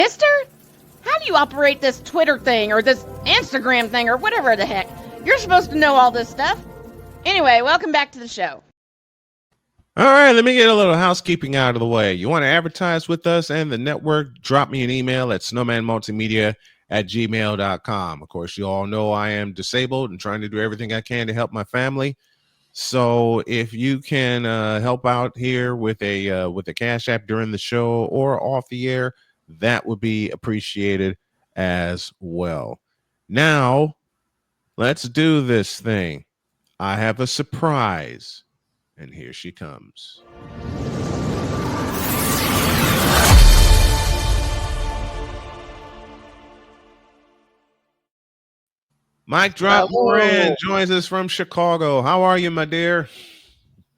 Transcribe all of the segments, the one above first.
Mister, how do you operate this Twitter thing or this Instagram thing or whatever the heck? You're supposed to know all this stuff. Anyway, welcome back to the show. All right, let me get a little housekeeping out of the way. You want to advertise with us and the network? Drop me an email at snowmanmultimedia@gmail.com. Of course, you all know I am disabled and trying to do everything I can to help my family. So if you can help out here with a Cash App during the show or off the air, that would be appreciated as well. Now, let's do this thing. I have a surprise, and here she comes. Mike Drop Moran joins us from Chicago. How are you, my dear?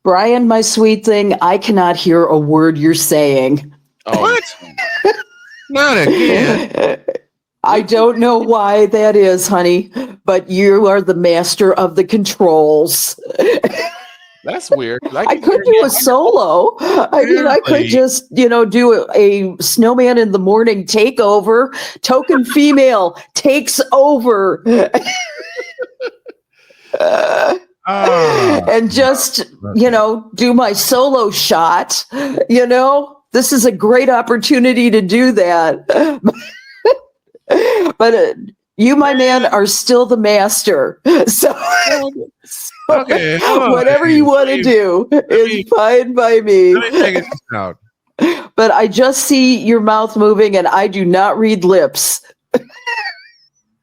Brian, my sweet thing, I cannot hear a word you're saying. Oh. What? Not again. I don't know why that is, honey, but you are the master of the controls. That's weird. I could do a solo. I mean, I could just, do a Snowman in the Morning takeover. Token female takes over. And just, do my solo shot. This is a great opportunity to do that. But you, my man, are still the master. So okay, whatever you want to do is fine by me. Let me take it out. But I just see your mouth moving, and I do not read lips.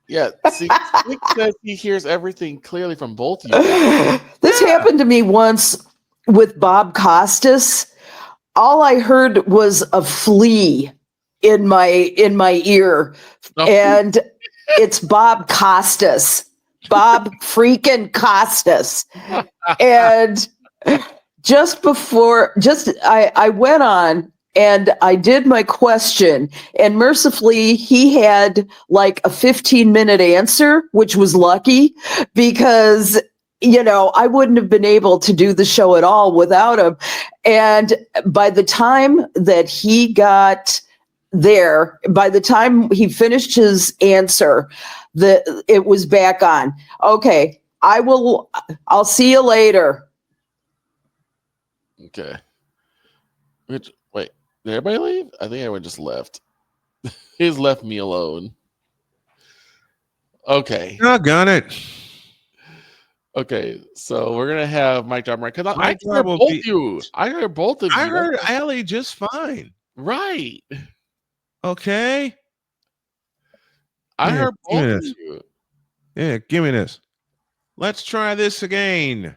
Yeah, see, Nick says he hears everything clearly from both of you. This happened to me once with Bob Costas. All I heard was a flea in my ear, and it's Bob Costas. Bob freaking Costas. And I went on and I did my question, and mercifully he had like a 15-minute answer, which was lucky because I wouldn't have been able to do the show at all without him. And by the time that he got there, by the time he finished his answer, it was back on. Okay, I'll see you later. Okay. Wait, did everybody leave? I think everyone just left. He's left me alone. Okay. Doggone it. Okay, so we're gonna have Mike Drop Moran. Because I heard both of you. I heard both of you. I heard Allie just fine. Right. Okay. I heard both of you. Yeah, give me this. Let's try this again.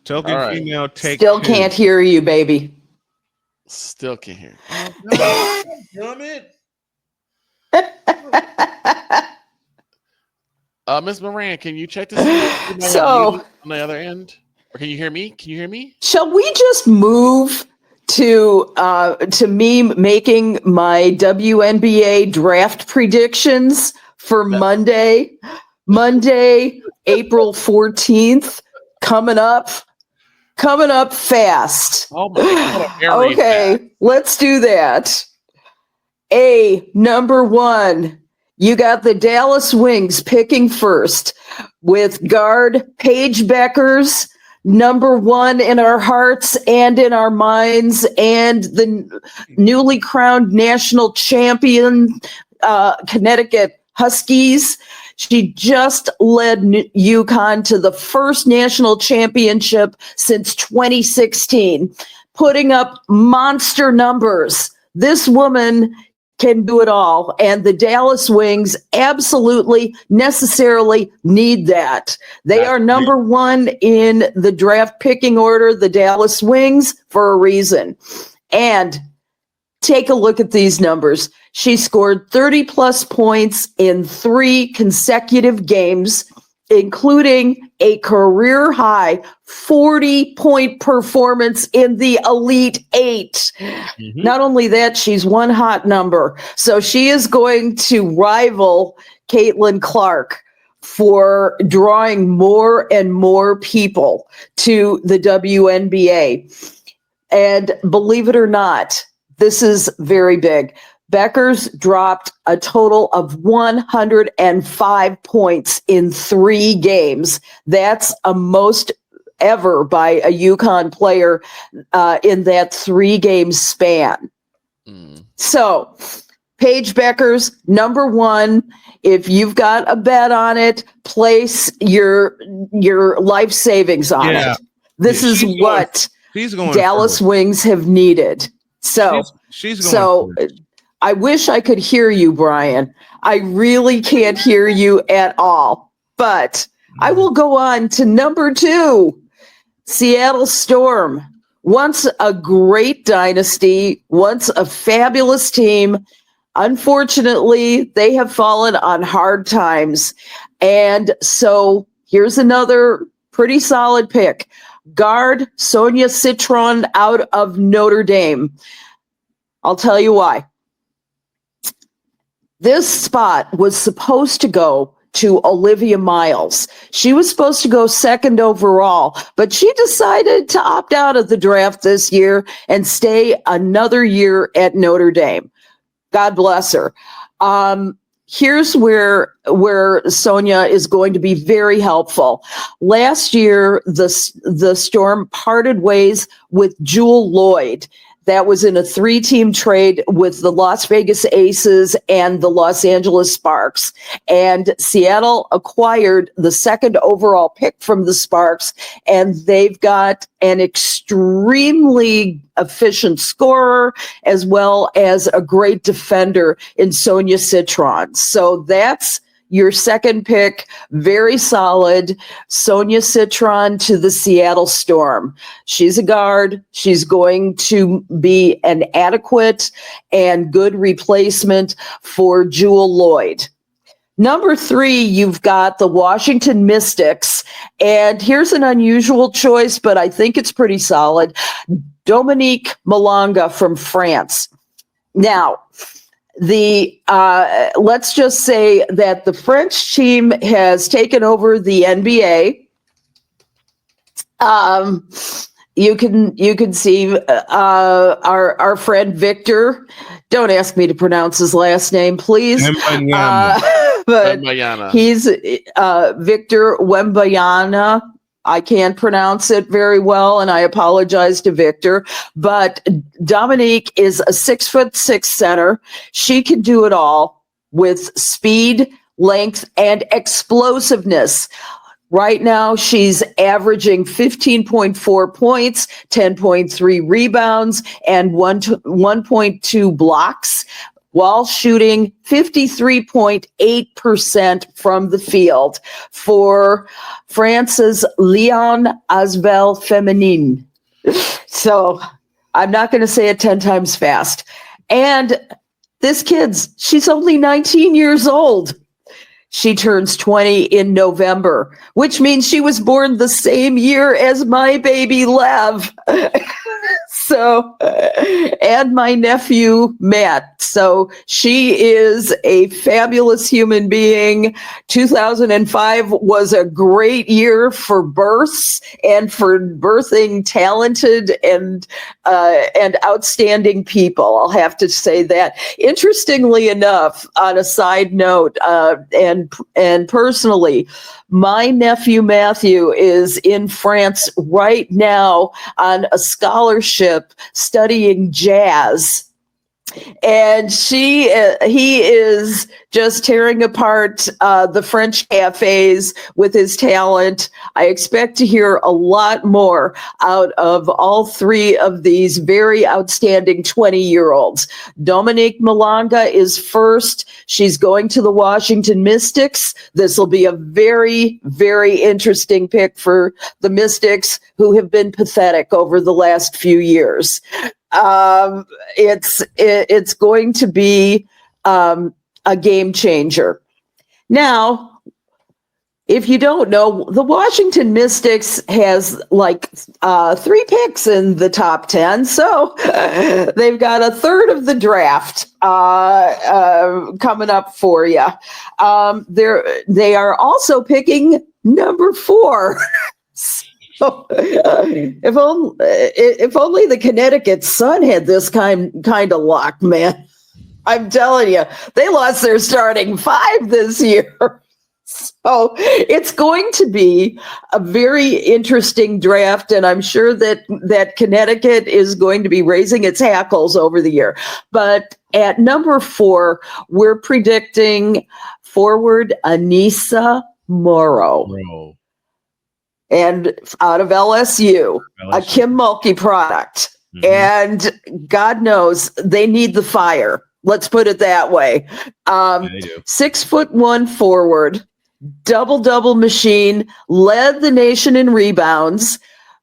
Token female take Still can't hear you, baby. Still can't hear. Damn it. Miss Moran, can you check to see on the other end? Or can you hear me? Can you hear me? Shall we just move to me making my WNBA draft predictions for Monday, April 14th, coming up fast. Oh my God. Okay, let's do that. Number 1, you got the Dallas Wings picking first with guard Paige Beckers, number 1 in our hearts and in our minds, and the newly crowned national champion, Connecticut Huskies. She just led UConn to the first national championship since 2016, putting up monster numbers. This woman can do it all, and the Dallas Wings absolutely necessarily need that. They are number 1 in the draft picking order, the Dallas Wings, for a reason. And take a look at these numbers. She scored 30-plus points in 3 consecutive games, including a career-high 40-point performance in the Elite 8. Mm-hmm. Not only that, she's one hot number. So she is going to rival Caitlin Clark for drawing more and more people to the WNBA. And believe it or not, this is very big. Beckers dropped a total of 105 points in 3 games. That's a most ever by a UConn player in that 3-game span. So, Paige Beckers, number 1. If you've got a bet on it, place your life savings on it. This is what Dallas Wings have needed. So, she's going first. I wish I could hear you, Brian. I really can't hear you at all. But I will go on to number 2, Seattle Storm. Once a great dynasty, once a fabulous team. Unfortunately, they have fallen on hard times. And so here's another pretty solid pick. Guard Sonia Citron out of Notre Dame. I'll tell you why. This spot was supposed to go to Olivia Miles. She was supposed to go 2nd overall, but she decided to opt out of the draft this year and stay another year at Notre Dame. God bless her. Here's where Sonia is going to be very helpful. Last year, the Storm parted ways with Jewel Lloyd. That was in a 3-team trade with the Las Vegas Aces and the Los Angeles Sparks. And Seattle acquired the 2nd overall pick from the Sparks, and they've got an extremely efficient scorer as well as a great defender in Sonia Citron. So that's your 2nd pick, very solid. Sonia Citron to the Seattle Storm. She's a guard. She's going to be an adequate and good replacement for Jewel Lloyd. Number 3, you've got the Washington Mystics. And here's an unusual choice, but I think it's pretty solid. Dominique Malanga from France. Now, let's just say that the French team has taken over the NBA. You can see our friend Victor. Don't ask me to pronounce his last name, please. But he's Victor Wembanyama. I can't pronounce it very well, and I apologize to Victor. But Dominique is a 6'6" center. She can do it all with speed, length, and explosiveness. Right now, she's averaging 15.4 points, 10.3 rebounds, and 1.2 blocks, while shooting 53.8% from the field for France's Lyon Asvel Feminine. So I'm not going to say it 10 times fast. And this she's only 19 years old. She turns 20 in November, which means she was born the same year as my baby Lev. So, and my nephew, Matt. So she is a fabulous human being. 2005 was a great year for births and for birthing talented and outstanding people. I'll have to say that. Interestingly enough, on a side note, and personally, my nephew Matthew is in France right now on a scholarship studying jazz. And he is just tearing apart the French cafes with his talent. I expect to hear a lot more out of all 3 of these very outstanding 20-year-olds. Dominique Malanga is first. She's going to the Washington Mystics. This will be a very, very interesting pick for the Mystics, who have been pathetic over the last few years. It's going to be a game changer. Now, if you don't know, the Washington Mystics has like 3 picks in the top 10. So they've got a third of the draft coming up for you. They are also picking number 4. So, if only the Connecticut Sun had this kind of luck, man. I'm telling you, they lost their starting 5 this year. So it's going to be a very interesting draft, and I'm sure that Connecticut is going to be raising its hackles over the year. But at number 4, we're predicting forward Anissa Morrow. And out of LSU, a Kim Mulkey product. Mm-hmm. And God knows they need the fire. Let's put it that way. 6'1" forward, double machine, led the nation in rebounds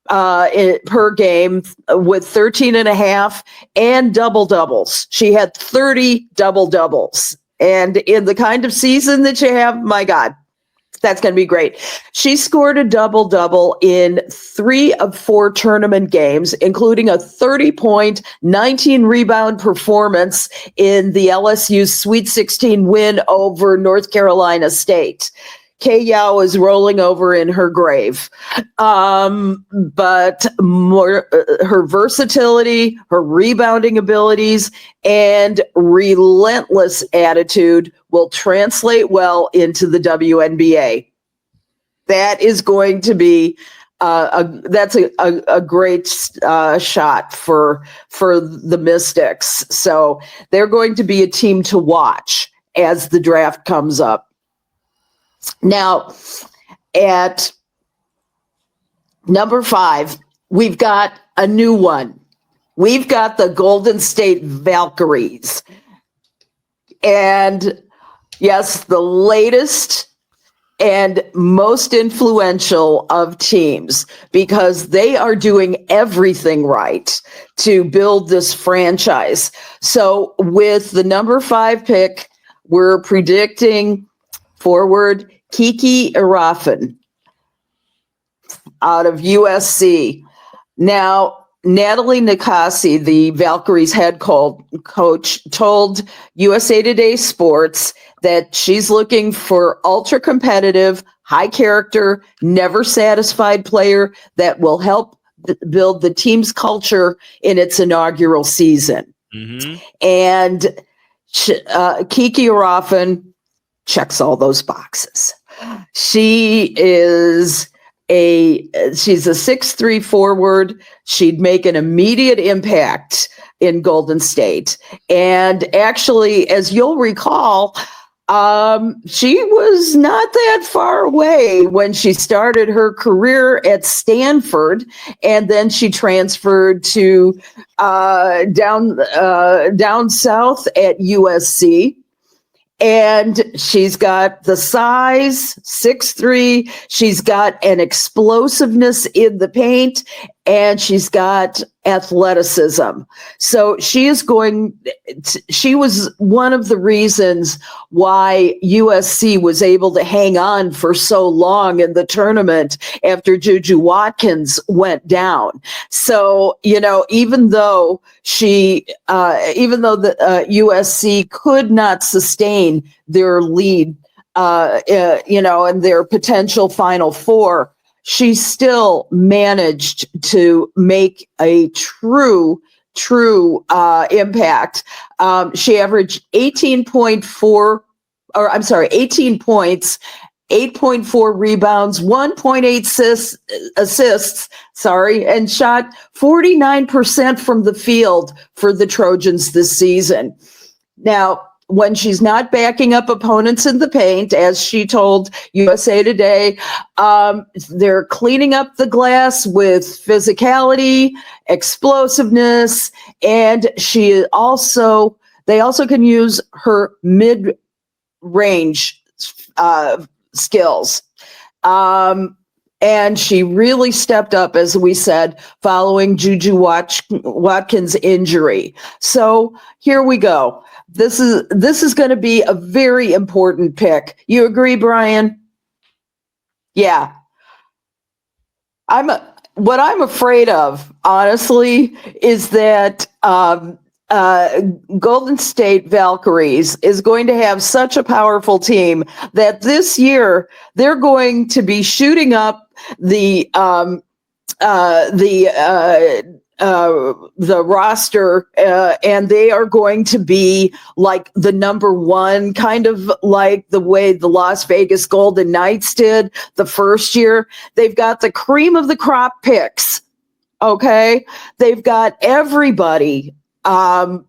per game with 13.5 and double-doubles. She had 30 double-doubles. And in the kind of season that you have, my God, that's going to be great. She scored a double-double in 3 of 4 tournament games, including a 30-point, 19-rebound performance in the LSU Sweet 16 win over North Carolina State. Kay Yao is rolling over in her grave. But more, her versatility, her rebounding abilities, and relentless attitude will translate well into the WNBA. That is going to be a great shot for the Mystics. So they're going to be a team to watch as the draft comes up. Now, at number 5, we've got a new one. We've got the Golden State Valkyries. And yes, the latest and most influential of teams, because they are doing everything right to build this franchise. So with the number 5 pick, we're predicting forward Kiki Irafin out of USC. Now, Natalie Nikasi, the Valkyries head coach, told USA Today Sports that she's looking for ultra competitive, high character, never satisfied player that will help build the team's culture in its inaugural season. Mm-hmm. And Kiki Irafin checks all those boxes. She's a 6'3" forward. She'd make an immediate impact in Golden State. And actually, as you'll recall, she was not that far away when she started her career at Stanford, and then she transferred to down south at USC. And she's got the size, 6'3". She's got an explosiveness in the paint, and she's got athleticism. So she was one of the reasons why USC was able to hang on for so long in the tournament after Juju Watkins went down. So, even though the USC could not sustain their lead, and their potential Final Four, she still managed to make a true impact. She averaged 18 points, 8.4 rebounds, 1.8 assists, and shot 49% from the field for the Trojans this season. Now, when she's not backing up opponents in the paint, as she told USA Today, they're cleaning up the glass with physicality, explosiveness, and they also can use her mid-range skills. And she really stepped up, as we said, following Juju Watkins' injury. So here we go. This is going to be a very important pick. You agree, Brian? Yeah. What I'm afraid of, honestly, is that Golden State Valkyries is going to have such a powerful team that this year they're going to be shooting up the roster, and they are going to be like the number one, kind of like the way the Las Vegas Golden Knights did the first year. They've got the cream of the crop picks. Okay, they've got everybody going.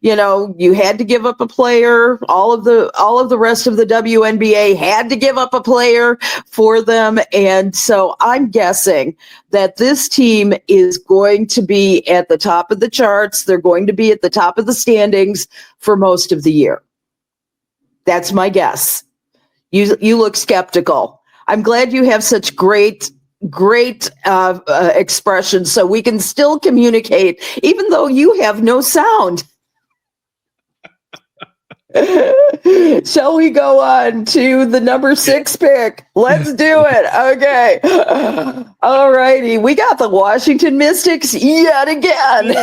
You had to give up a player. All of the rest of the WNBA had to give up a player for them, and so I'm guessing that this team is going to be at the top of the charts. They're going to be at the top of the standings for most of the year. That's my guess. You look skeptical. I'm glad you have such great expressions, so we can still communicate even though you have no sound. Shall we go on to the number 6 pick? Let's do it. Okay. All righty. We got the Washington Mystics yet again.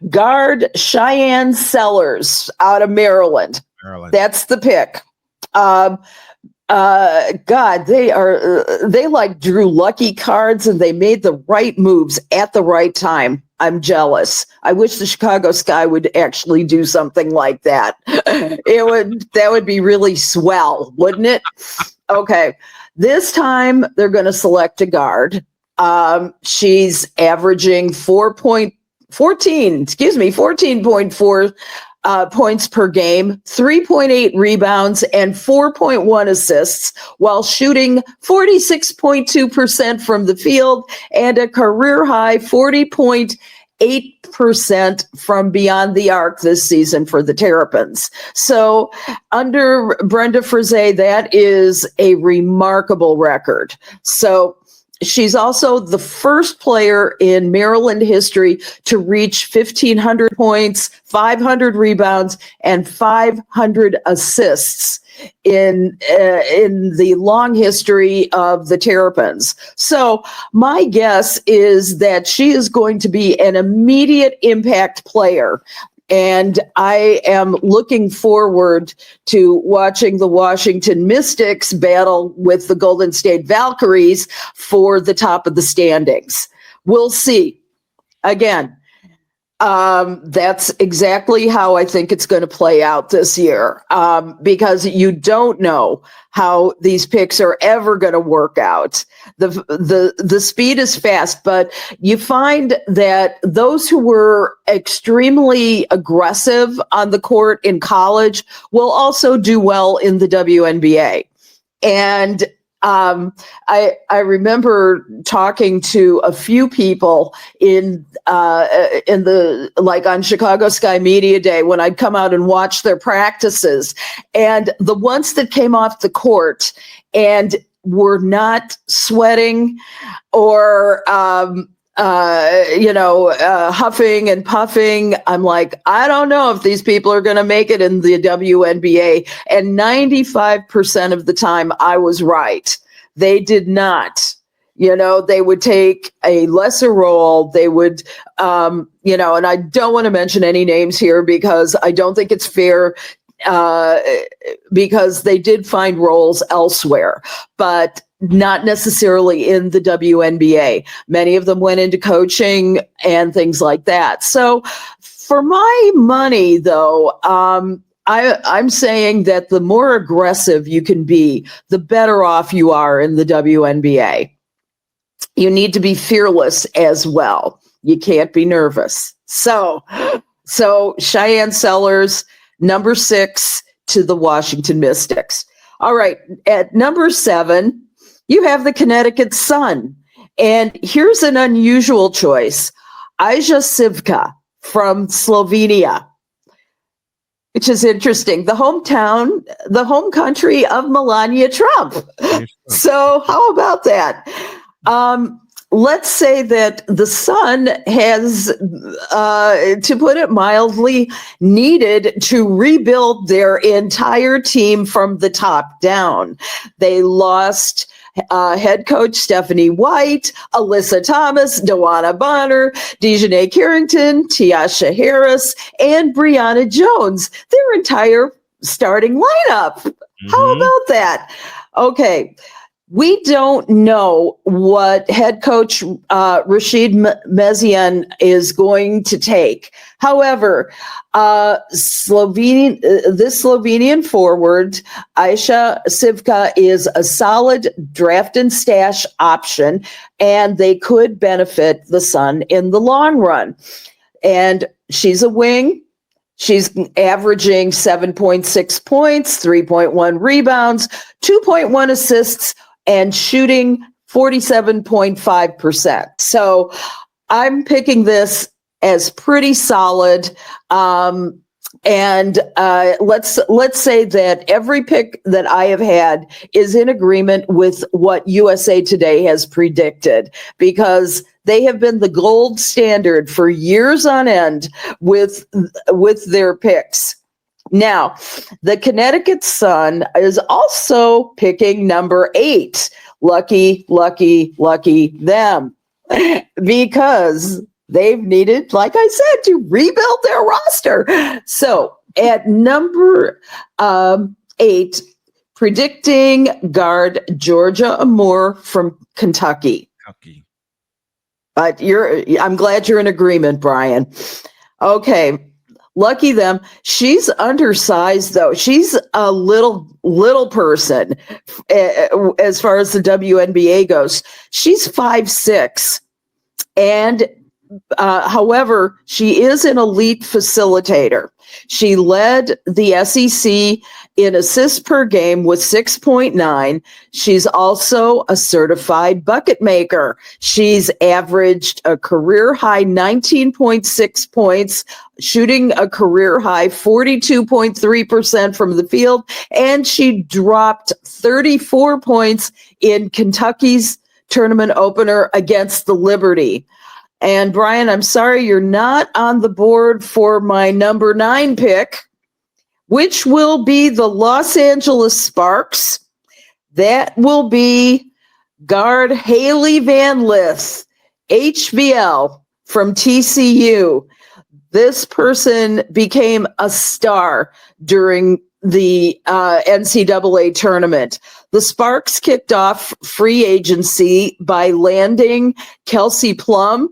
Guard Cheyenne Sellers out of Maryland. That's the pick. God, they like drew lucky cards and they made the right moves at the right time. I'm jealous. I wish the Chicago Sky would actually do something like that. That would be really swell, wouldn't it? Okay. This time they're going to select a guard. She's averaging 14.4 points per game, 3.8 rebounds, and 4.1 assists, while shooting 46.2% from the field and a career high 40.8% from beyond the arc this season for the Terrapins. So under Brenda Frazee, that is a remarkable record. So she's also the first player in Maryland history to reach 1,500 points, 500 rebounds, and 500 assists in the long history of the Terrapins. So my guess is that she is going to be an immediate impact player. And I am looking forward to watching the Washington Mystics battle with the Golden State Valkyries for the top of the standings. We'll see. Again, that's exactly how I think it's going to play out this year, because you don't know how these picks are ever going to work out. The speed is fast, but you find that those who were extremely aggressive on the court in college will also do well in the WNBA. And I remember talking to a few people in the, like on Chicago Sky Media Day, when I'd come out and watch their practices, and the ones that came off the court and were not sweating or huffing and puffing. I'm like, I don't know if these people are going to make it in the WNBA. And 95% of the time I was right. They did not. They would take a lesser role. They would, and I don't want to mention any names here because I don't think it's fair, because they did find roles elsewhere, but not necessarily in the WNBA. Many of them went into coaching and things like that. So for my money, though, I'm saying that the more aggressive you can be, the better off you are in the WNBA. You need to be fearless as well. You can't be nervous. So Cheyenne Sellers, number 6 to the Washington Mystics. All right, at number 7, you have the Connecticut Sun. And here's an unusual choice. Aja Sivka from Slovenia, which is interesting. The home country of Melania Trump. So how about that? let's say that the Sun has, to put it mildly, needed to rebuild their entire team from the top down. They lost head coach Stephanie White, Alyssa Thomas, Dewana Bonner, Dejanay Carrington, Tiasha Harris, and Brianna Jones. Their entire starting lineup. How about that? Okay. We don't know what head coach Rashid Mezian is going to take. However, this Slovenian forward, Aisha Sivka, is a solid draft and stash option, and they could benefit the Sun in the long run. And she's a wing. She's averaging 7.6 points, 3.1 rebounds, 2.1 assists, and shooting 47.5%. So I'm picking this as pretty solid. And let's say that every pick that I have had is in agreement with what USA Today has predicted, because they have been the gold standard for years on end with their picks. Now, the Connecticut Sun is also picking number 8. Lucky, lucky, lucky them. Because they've needed, like I said, to rebuild their roster. So at number 8, predicting guard Georgia Amoore from Kentucky. But I'm glad you're in agreement, Brian. Okay. Lucky them. She's undersized, though. She's a little person as far as the WNBA goes. She's 5'6", and however, she is an elite facilitator. She led the SEC in assists per game with 6.9. She's also a certified bucket maker. She's averaged a career high 19.6 points, shooting a career high 42.3% from the field, and she dropped 34 points in Kentucky's tournament opener against the Liberty. And Brian, I'm sorry you're not on the board for my number 9 pick, which will be the Los Angeles Sparks. That will be guard Haley Van Lith, HVL from TCU. This person became a star during the NCAA tournament. The Sparks kicked off free agency by landing Kelsey Plum,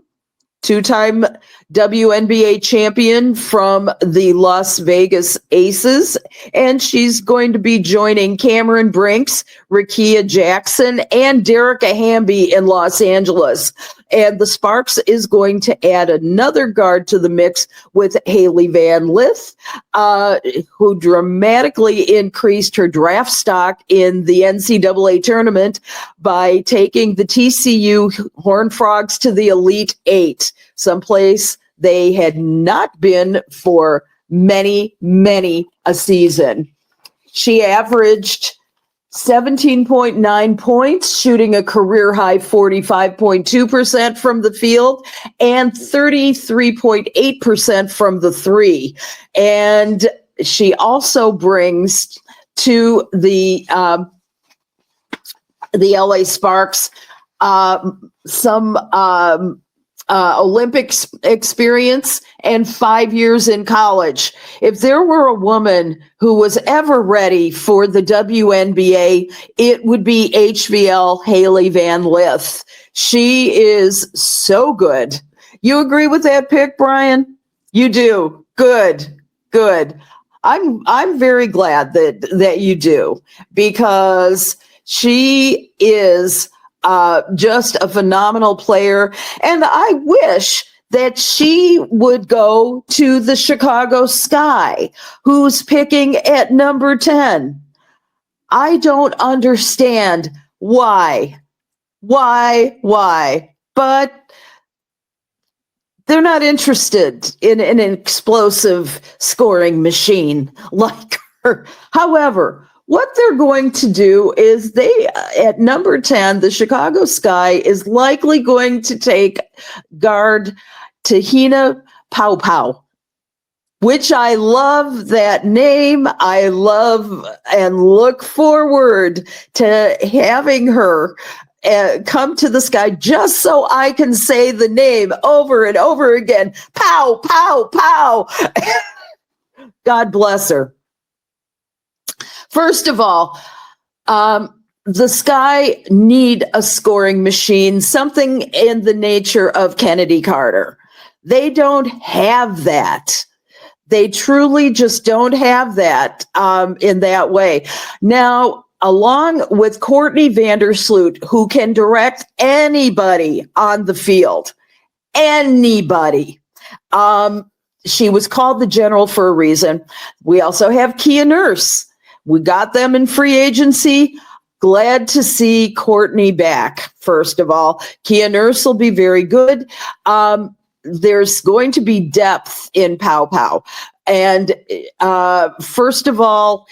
2-time WNBA champion from the Las Vegas Aces, and she's going to be joining Cameron Brinks, Rakia Jackson, and Derica Hamby in Los Angeles. And the Sparks is going to add another guard to the mix with Haley Van Lith, who dramatically increased her draft stock in the NCAA tournament by taking the TCU Horned Frogs to the Elite Eight, someplace they had not been for many, many a season. She averaged 17.9 points, shooting a career high 45.2% from the field and 33.8% from the three. And she also brings to the LA Sparks some Olympics experience and 5 years in college. If there were a woman who was ever ready for the WNBA, it would be HVL Haley Van Lith. She is so good. You agree with that pick, Brian? You do. Good. I'm very glad that you do, because she is just a phenomenal player. And I wish that she would go to the Chicago Sky, who's picking at number 10. I don't understand why, but they're not interested in an explosive scoring machine like her. However, what they're going to do is at number 10, the Chicago Sky is likely going to take guard Tahina Pow Pow, which I love that name. I love and look forward to having her come to the Sky just so I can say the name over and over again. Pow, pow, pow. God bless her. First of all, the Sky need a scoring machine, something in the nature of Kennedy Carter. They don't have that. They truly just don't have that in that way. Now, along with Courtney Vandersloot, who can direct anybody on the field, anybody. She was called the general for a reason. We also have Kia Nurse. We got them in free agency. Glad to see Courtney back, first of all. Kia Nurse will be very good. There's going to be depth in Pow Pow. And first of all,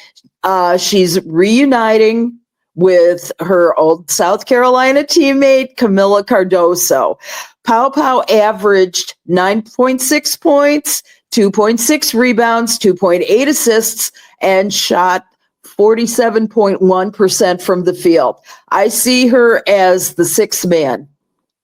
she's reuniting with her old South Carolina teammate, Camila Cardoso. Pow Pow averaged 9.6 points, 2.6 rebounds, 2.8 assists, and shot 47.1% from the field. I see her as the sixth man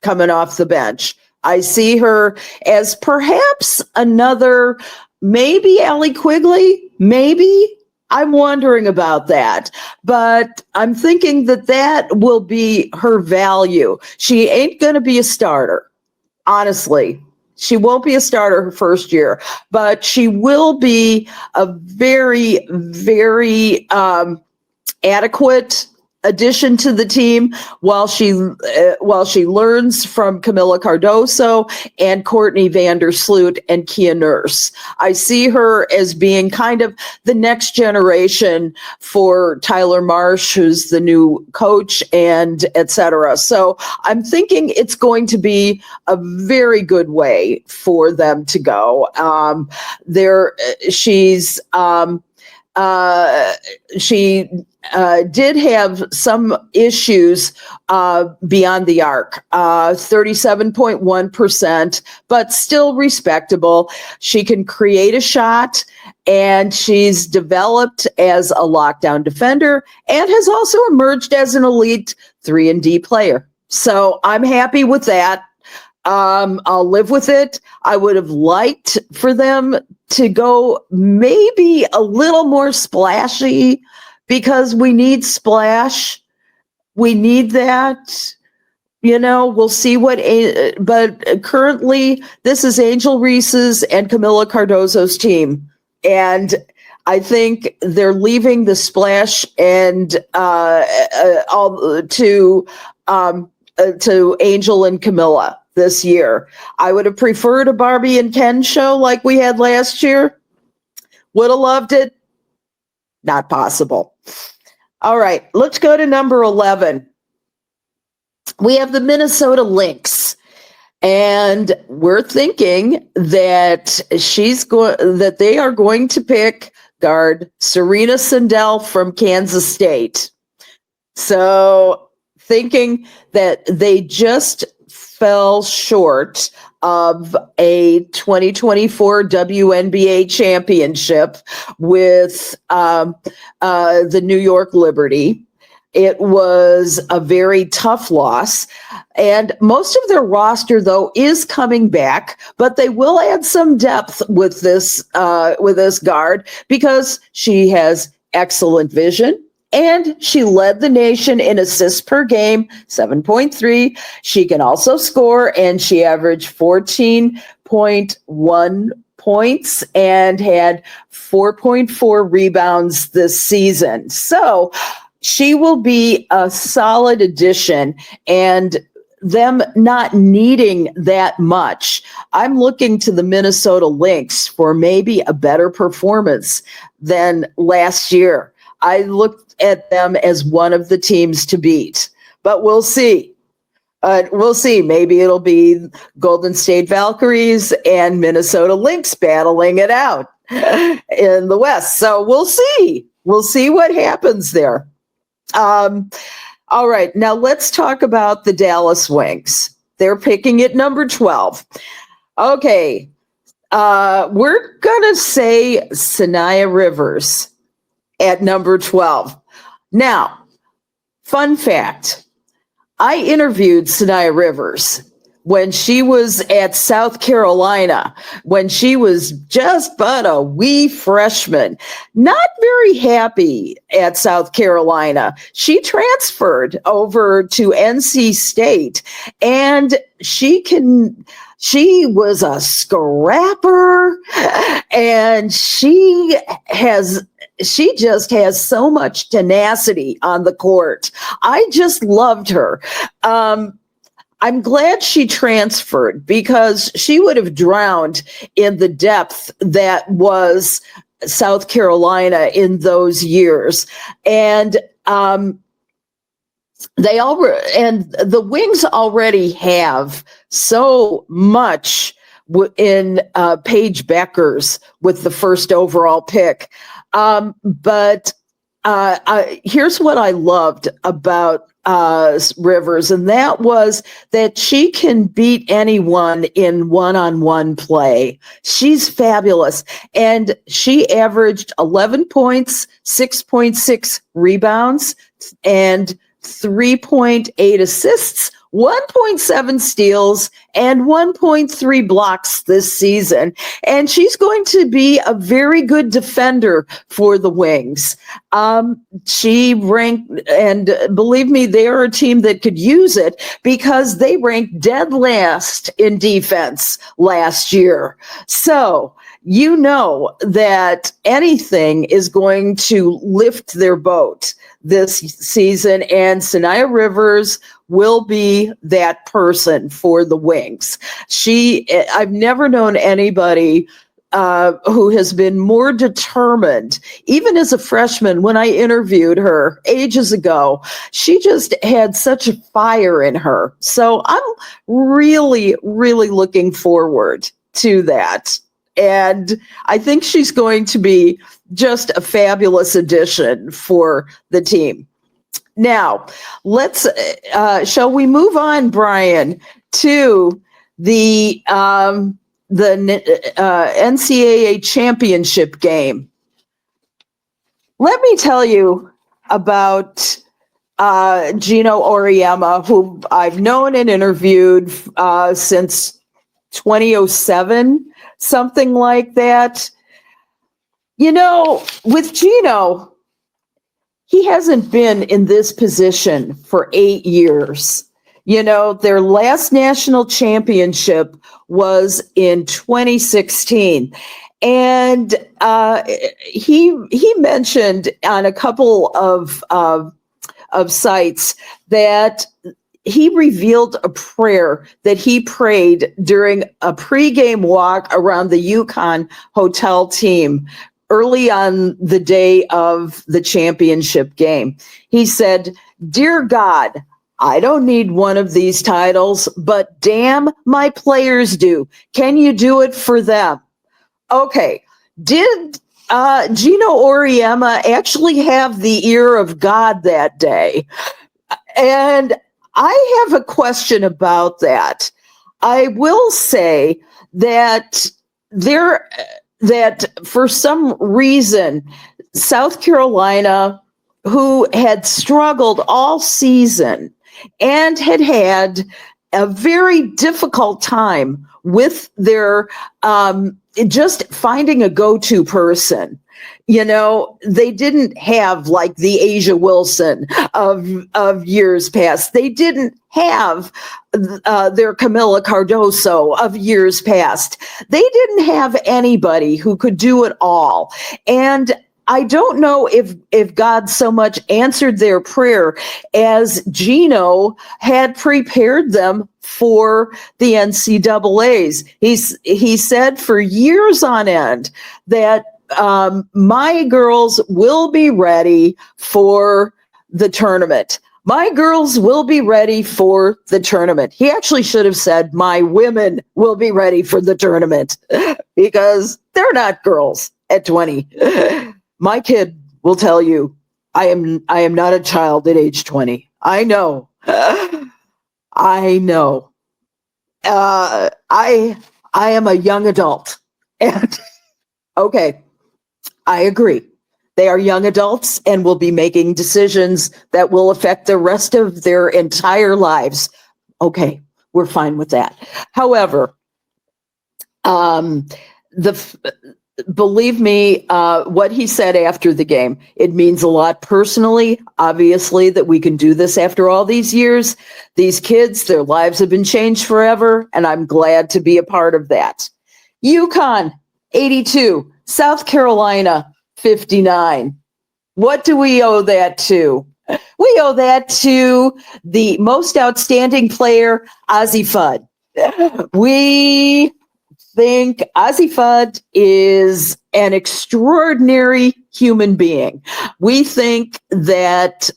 coming off the bench. I see her as perhaps another, maybe Allie Quigley, maybe. I'm wondering about that, but I'm thinking that will be her value. She ain't going to be a starter, honestly. She won't be a starter her first year, but she will be a very, very adequate addition to the team while she learns from Camila Cardoso and Courtney Vandersloot and Kia Nurse. I see her as being kind of the next generation for Tyler Marsh, who's the new coach, and et cetera. So I'm thinking it's going to be a very good way for them to go. She did have some issues beyond the arc, 37.1%, but still respectable. She can create a shot, and she's developed as a lockdown defender and has also emerged as an elite 3-and-D player. So I'm happy with that. I'll live with it. I would have liked for them to go maybe a little more splashy, because we need splash. We need that. We'll see but currently this is Angel Reese's and Camila Cardoso's team. And I think they're leaving the splash and all to Angel and Camila this year. I would have preferred a Barbie and Ken show like we had last year. Would have loved it. Not possible. All right, let's go to number 11. We have the Minnesota Lynx, and we're thinking that they are going to pick guard Serena Sandell from Kansas State. So thinking that they just fell short of a 2024 WNBA championship with the New York Liberty. It was a very tough loss, and most of their roster, though, is coming back, but they will add some depth with this guard because she has excellent vision. And she led the nation in assists per game, 7.3. She can also score, and she averaged 14.1 points and had 4.4 rebounds this season. So she will be a solid addition, and them not needing that much. I'm looking to the Minnesota Lynx for maybe a better performance than last year. I looked at them as one of the teams to beat, but we'll see. Maybe it'll be Golden State Valkyries and Minnesota Lynx battling it out in the West. So we'll see. We'll see what happens there. All right, now let's talk about the Dallas Wings. They're picking at number 12. Okay, we're gonna say Sanaya Rivers at number 12. Now, fun fact, I interviewed Sanaya Rivers when she was at South Carolina, when she was just but a wee freshman, not very happy at South Carolina. She transferred over to NC State, and she was a scrapper, and she just has so much tenacity on the court. I just loved her. I'm glad she transferred because she would have drowned in the depth that was South Carolina in those years. And the Wings already have so much in Paige Beckers with the first overall pick. But here's what I loved about Rivers, and that was that she can beat anyone in one-on-one play. She's fabulous, and she averaged 11 points, 6.6 rebounds, and 3.8 assists, 1.7 steals, and 1.3 blocks this season. And she's going to be a very good defender for the Wings. She ranked, and believe me, they're a team that could use it because they ranked dead last in defense last year. So you know that anything is going to lift their boat this season, and Sanaya Rivers will be that person for the Wings. I've never known anybody who has been more determined. Even as a freshman, when I interviewed her ages ago, she just had such a fire in her. So I'm really, really looking forward to that. And I think she's going to be just a fabulous addition for the team. Now, shall we move on, Brian, to the NCAA championship game? Let me tell you about Gino Auriemma, who I've known and interviewed since 2007, something like that. You know, with Gino, he hasn't been in this position for 8 years. You know, their last national championship was in 2016. And he mentioned on a couple of sites that he revealed a prayer that he prayed during a pregame walk around the UConn hotel team early on the day of the championship game. He said, "Dear God, I don't need one of these titles, but damn, my players do. Can you do it for them?" Okay, did Gino Auriemma actually have the ear of God that day? And I have a question about that. I will say that that for some reason, South Carolina, who had struggled all season and had a very difficult time with their just finding a go-to person. You know, they didn't have like the Asia Wilson of years past. They didn't have their Camila Cardoso of years past. They didn't have anybody who could do it all. And I don't know if God so much answered their prayer as Gino had prepared them for the NCAAs. He said for years on end that my girls will be ready for the tournament. My girls will be ready for the tournament. He actually should have said my women will be ready for the tournament because they're not girls at 20. My kid will tell you, I am not a child at age 20. I know. I know. I am a young adult. And okay, I agree. They are young adults and will be making decisions that will affect the rest of their entire lives. Okay, we're fine with that. However, believe me, what he said after the game, it means a lot personally, obviously, that we can do this after all these years. These kids, their lives have been changed forever, and I'm glad to be a part of that. UConn, 82, South Carolina, 59. What do we owe that to? We owe that to the most outstanding player, Ozzie Fudd. We think Ozzie Fudd is an extraordinary human being. We think that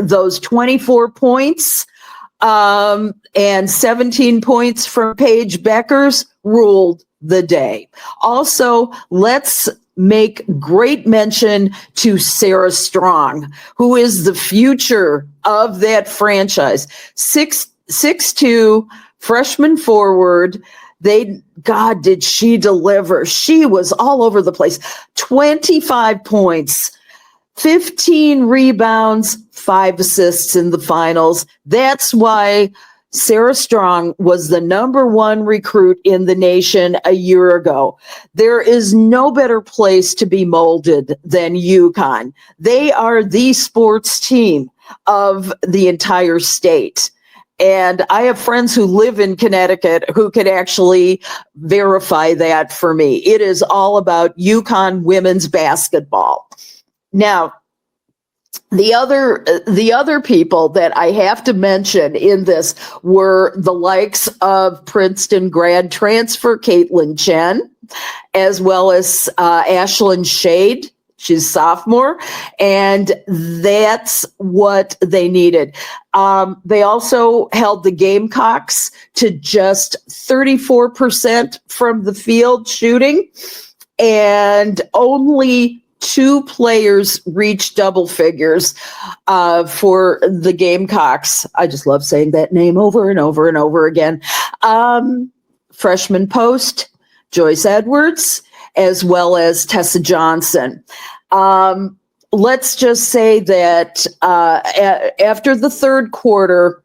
those 24 points and 17 points from Paige Beckers ruled the day. Also, let's make great mention to Sarah Strong, who is the future of that franchise. 6'2", freshman forward. God, did she deliver? She was all over the place. 25 points, 15 rebounds, 5 assists in the finals. That's why Sarah Strong was the #1 recruit in the nation a year ago. There is no better place to be molded than UConn. They are the sports team of the entire state. And I have friends who live in Connecticut who can actually verify that for me. It is all about UConn women's basketball. Now, the other people that I have to mention in this were the likes of Princeton grad transfer Caitlin Chen, as well as Ashlyn Shade. She's sophomore, and that's what they needed. They also held the Gamecocks to just 34% from the field shooting, and only 2 players reached double figures for the Gamecocks. I just love saying that name over and over and over again. Freshman post, Joyce Edwards, as well as Tessa Johnson. Let's just say that after the third quarter,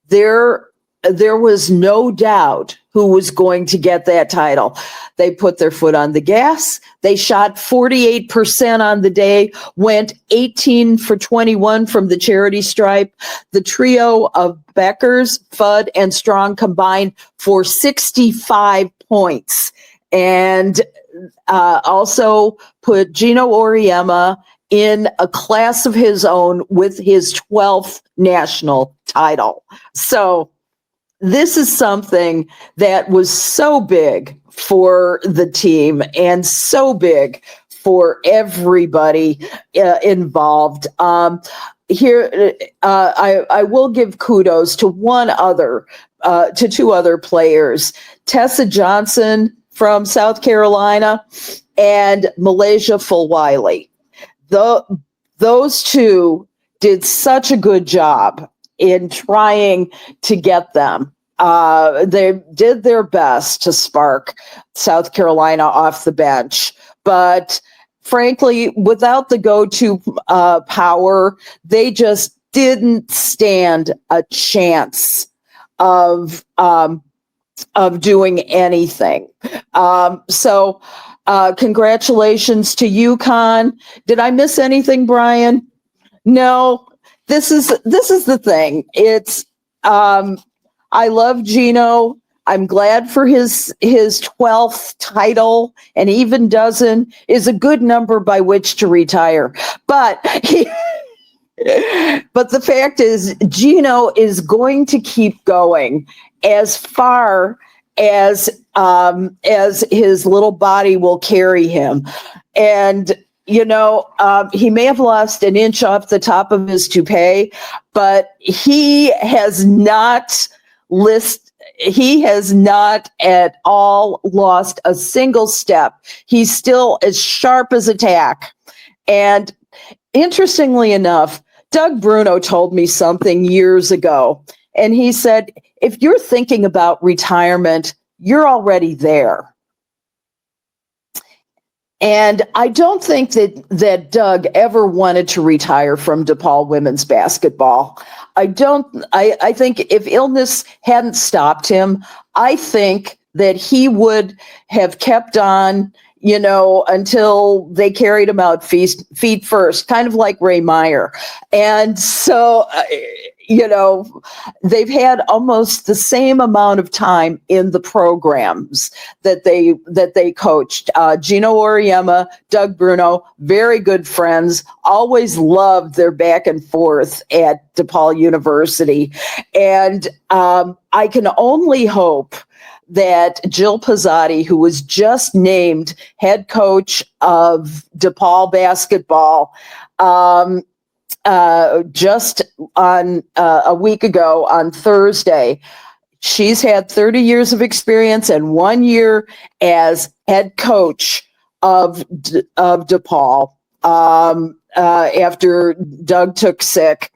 there was no doubt who was going to get that title. They put their foot on the gas. They shot 48% on the day, went 18 for 21 from the charity stripe. The trio of Beckers, Fudd, and Strong combined for 65 points. And also put Gino Auriemma in a class of his own with his 12th national title. So this is something that was so big for the team and so big for everybody involved. Here, I will give kudos to to 2 other players, Tessa Johnson from South Carolina and Malaysia Fulwiley. Those 2 did such a good job in trying to get them. They did their best to spark South Carolina off the bench, but frankly, without the go-to power, they just didn't stand a chance of doing anything. So congratulations to UConn. Did I miss anything, Brian? No. This is the thing. It's I love Gino. I'm glad for his 12th title, and even dozen is a good number by which to retire. But the fact is, Gino is going to keep going as far as his little body will carry him. And he may have lost an inch off the top of his toupee, but he has not at all lost a single step. He's still as sharp as a tack. And interestingly enough, Doug Bruno told me something years ago, and he said, if you're thinking about retirement, you're already there. And I don't think that Doug ever wanted to retire from DePaul women's basketball. I think if illness hadn't stopped him, I think that he would have kept on, until they carried him out feet first, kind of like Ray Meyer. And so, they've had almost the same amount of time in the programs that they coached. Gino Auriemma, Doug Bruno, very good friends, always loved their back and forth at DePaul University. And I can only hope that Jill Pizzotti, who was just named head coach of DePaul basketball, just on a week ago on Thursday, she's had 30 years of experience and 1 year as head coach of DePaul after Doug took sick.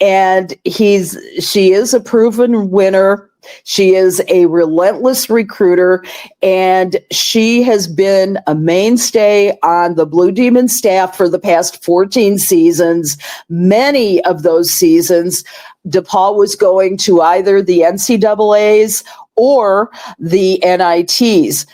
And she is a proven winner. She is a relentless recruiter, and she has been a mainstay on the Blue Demon staff for the past 14 seasons. Many of those seasons, DePaul was going to either the NCAAs or the NITs.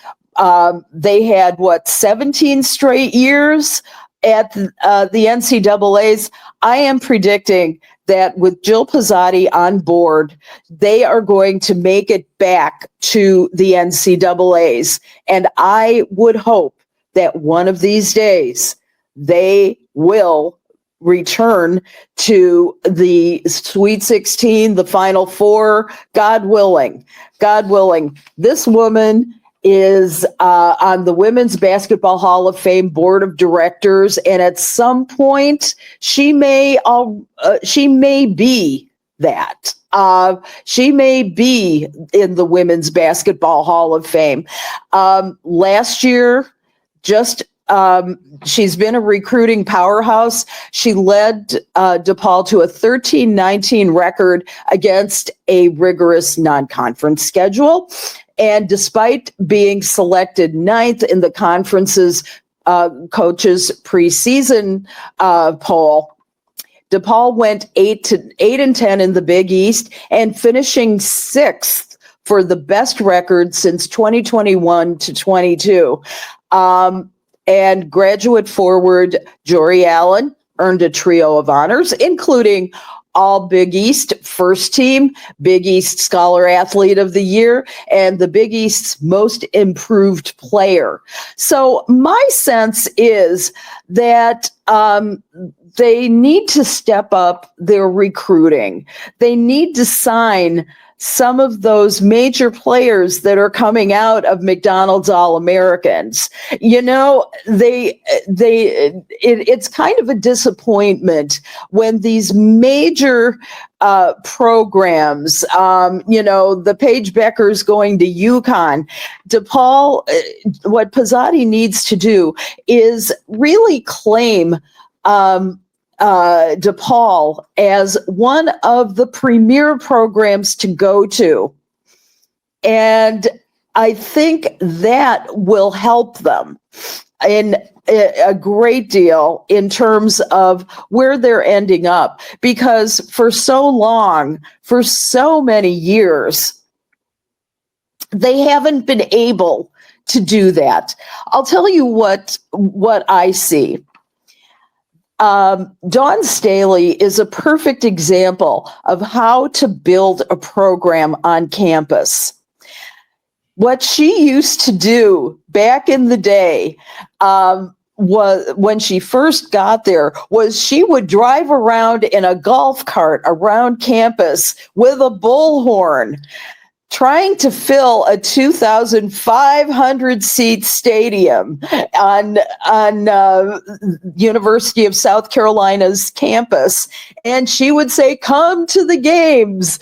They had, 17 straight years at the NCAAs. I am predicting that with Jill Pizzotti on board, they are going to make it back to the NCAAs. And I would hope that one of these days they will return to the Sweet 16, the Final Four, God willing. God willing. This woman is on the Women's Basketball Hall of Fame board of directors, and at some point she may be that. She may be in the Women's Basketball Hall of Fame. Last year, she's been a recruiting powerhouse. She led DePaul to a 13-19 record against a rigorous non-conference schedule. And despite being selected 9th in the conference's coaches preseason poll, DePaul went 8-10 in the Big East and finishing 6th for the best record since 2021 to 22. And graduate forward Jory Allen earned a trio of honors, including All Big East First Team, Big East Scholar Athlete of the Year, and the Big East's Most Improved Player. So my sense is that they need to step up their recruiting. They need to sign some of those major players that are coming out of McDonald's All-Americans. It's kind of a disappointment when these major programs, the Paige Beckers going to UConn, DePaul, what Pizzotti needs to do is really claim DePaul as one of the premier programs to go to. And I think that will help them in a great deal in terms of where they're ending up. Because for so long, for so many years, they haven't been able to do that. I'll tell you what I see. Dawn Staley is a perfect example of how to build a program on campus. What she used to do back in the day was when she first got there was she would drive around in a golf cart around campus with a bullhorn, trying to fill a 2,500 seat stadium on University of South Carolina's campus. And she would say, come to the games,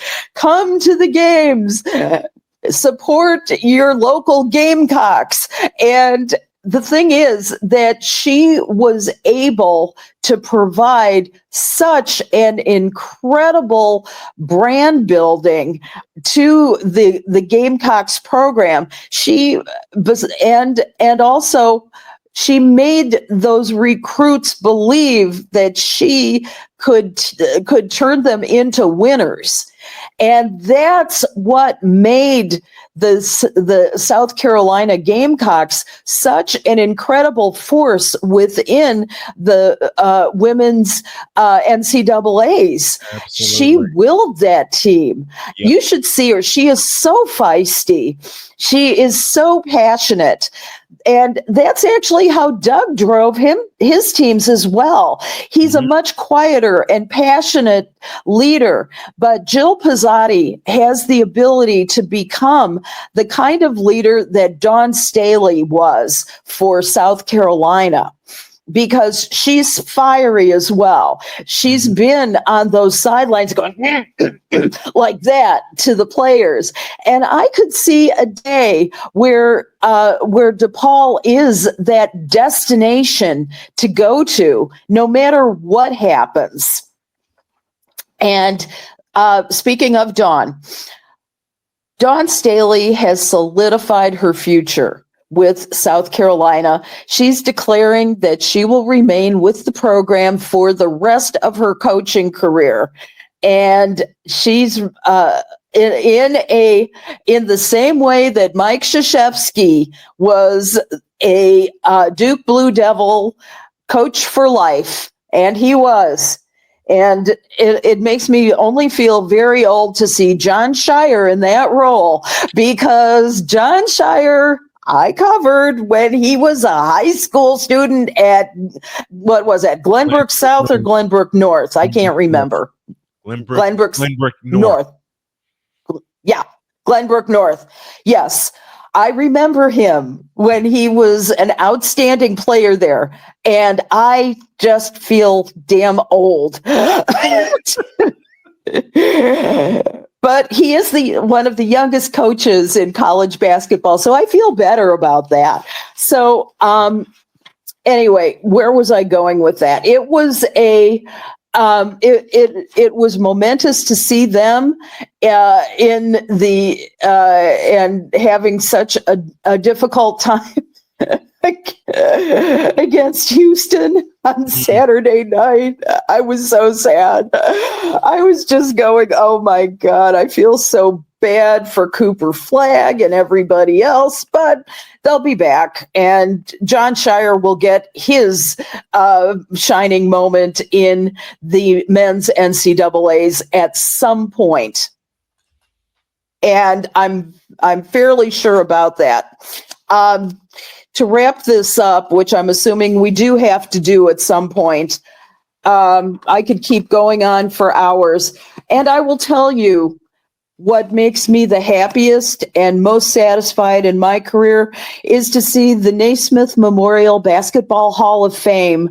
support your local Gamecocks. And the thing is that she was able to provide such an incredible brand building to the Gamecocks program. She was, and also she made those recruits believe that she could turn them into winners. And that's what made the South Carolina Gamecocks such an incredible force within the women's NCAAs. Absolutely. She willed that team. Yep. You should see her. She is so feisty. She is so passionate. And that's actually how Doug drove his teams as well. He's a much quieter and passionate leader, but Jill Pizzotti has the ability to become the kind of leader that Dawn Staley was for South Carolina, because she's fiery as well. She's been on those sidelines going like that to the players. And I could see a day where DePaul is that destination to go to, no matter what happens. And speaking of Dawn Staley has solidified her future with South Carolina. She's declaring that she will remain with the program for the rest of her coaching career. And she's in the same way that Mike Krzyzewski was a Duke Blue Devil coach for life, and he was. And it makes me only feel very old to see John Shire in that role, because John Shire I covered when he was a high school student at, what was that, Glenbrook South or Glenbrook North? I can't remember. Glenbrook North. Yeah, Glenbrook North. Yes. I remember him when he was an outstanding player there, and I just feel damn old. But he is one of the youngest coaches in college basketball, so I feel better about that. So anyway, where was I going with that? It was it was momentous to see them in the and having such a difficult time against Houston on Saturday night. I was so sad. I was just going, oh my God, I feel so bad for Cooper Flagg and everybody else, but they'll be back. And John Shire will get his shining moment in the men's NCAAs at some point. And I'm fairly sure about that. To wrap this up, which I'm assuming we do have to do at some point, I could keep going on for hours. And I will tell you what makes me the happiest and most satisfied in my career is to see the Naismith Memorial Basketball Hall of Fame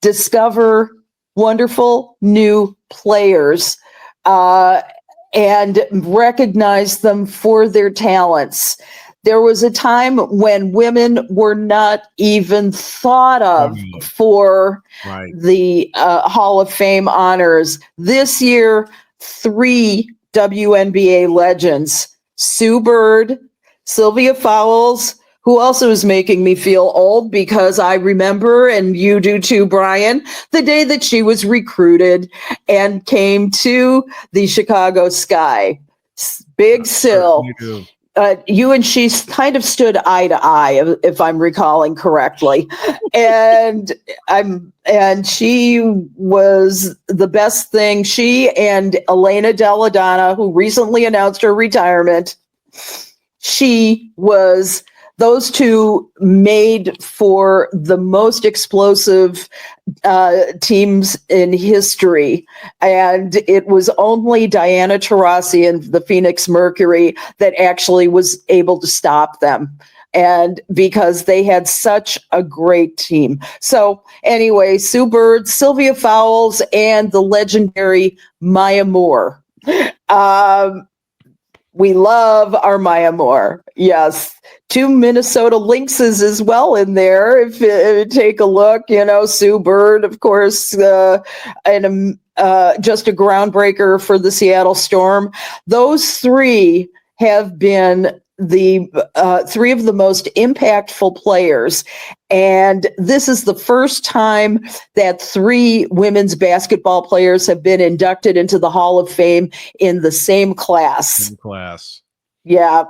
discover wonderful new players and recognize them for their talents. There was a time when women were not even thought of for the Hall of Fame honors. This year, 3 WNBA legends, Sue Bird, Sylvia Fowles, who also is making me feel old because I remember, and you do too, Brian, the day that she was recruited and came to the Chicago Sky. Big Syl. You and she kind of stood eye to eye, if I'm recalling correctly. And she was the best thing. She and Elena Deladonna, who recently announced her retirement, those two made for the most explosive teams in history. And it was only Diana Taurasi and the Phoenix Mercury that actually was able to stop them. And because they had such a great team. So anyway, Sue Bird, Sylvia Fowles, and the legendary Maya Moore. We love our Maya Moore. Yes. 2 Minnesota Lynxes as well in there. If you take a look, Sue Bird, of course, and just a groundbreaker for the Seattle Storm. Those 3 have been the 3 of the most impactful players. And this is the first time that 3 women's basketball players have been inducted into the Hall of Fame in the same class. Yeah.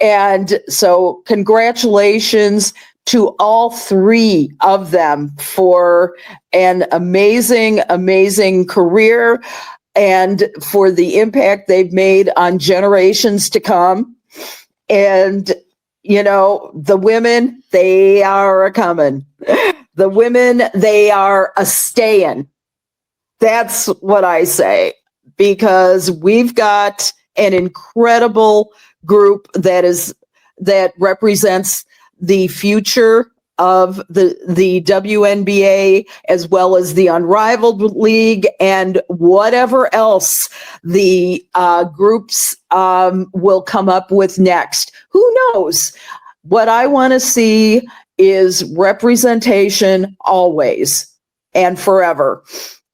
And so congratulations to all 3 of them for an amazing, amazing career and for the impact they've made on generations to come. And, the women, they are a coming. The women, they are a staying. That's what I say, because we've got an incredible group that represents the future of the WNBA, as well as the Unrivaled League, and whatever else the groups will come up with next. Who knows? What I want to see is representation always and forever.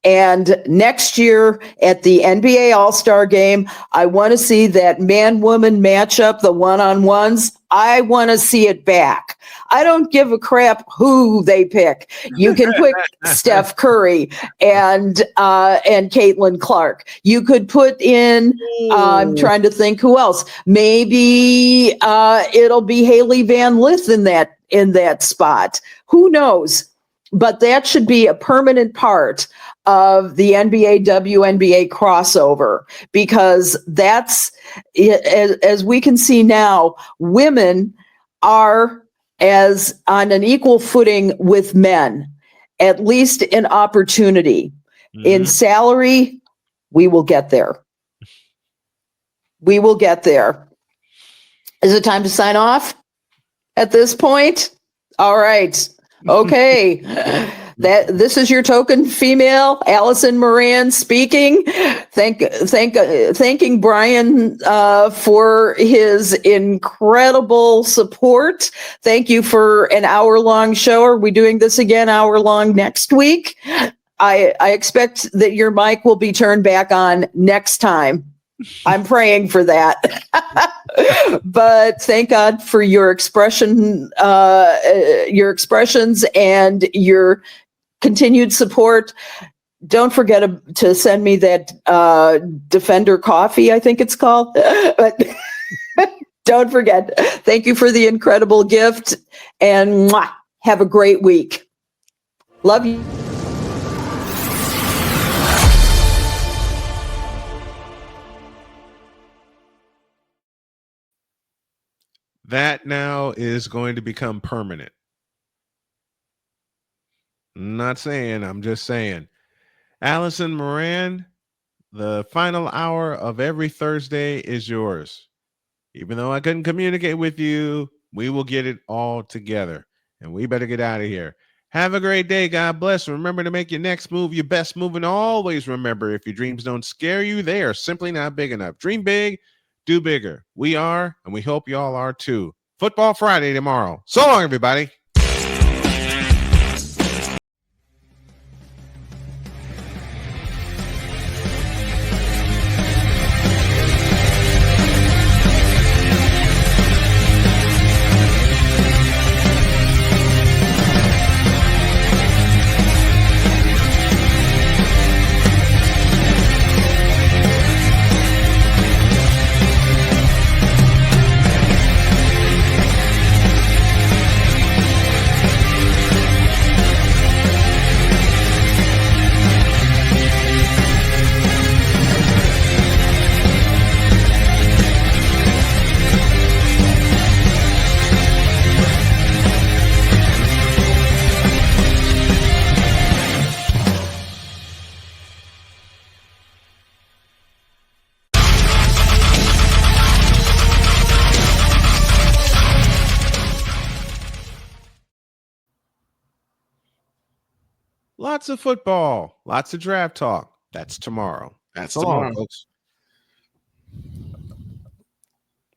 And next year at the NBA All-Star Game, I want to see that man-woman matchup, the one-on-ones. I want to see it back. I don't give a crap who they pick. You can pick Steph Curry and Caitlin Clark. You could put in, I'm trying to think who else. Maybe it'll be Haley Van Lith in that spot. Who knows? But that should be a permanent part of the NBA WNBA crossover, because that's, as we can see now, women are as on an equal footing with men, at least in opportunity. In salary, we will get there. We will get there. Is it time to sign off at this point? All right. Okay. This is your token female, Allison Moran, speaking. Thanking Brian for his incredible support. Thank you for an hour-long show. Are we doing this again hour-long next week? I expect that your mic will be turned back on next time. I'm praying for that. But thank God for your expressions and your continued support. Don't forget to send me that Defender coffee, I think it's called. But don't forget. Thank you for the incredible gift, and have a great week. Love you. That now is going to become permanent. I'm not saying, I'm just saying. Allison Moran, the final hour of every Thursday is yours. Even though I couldn't communicate with you, we will get it all together. And we better get out of here. Have a great day. God bless. Remember to make your next move your best move. And always remember, if your dreams don't scare you, they are simply not big enough. Dream big, do bigger. We are, and we hope you all are too. Football Friday tomorrow. So long, everybody. Lots of football, lots of draft talk. That's tomorrow. That's So tomorrow, long, folks.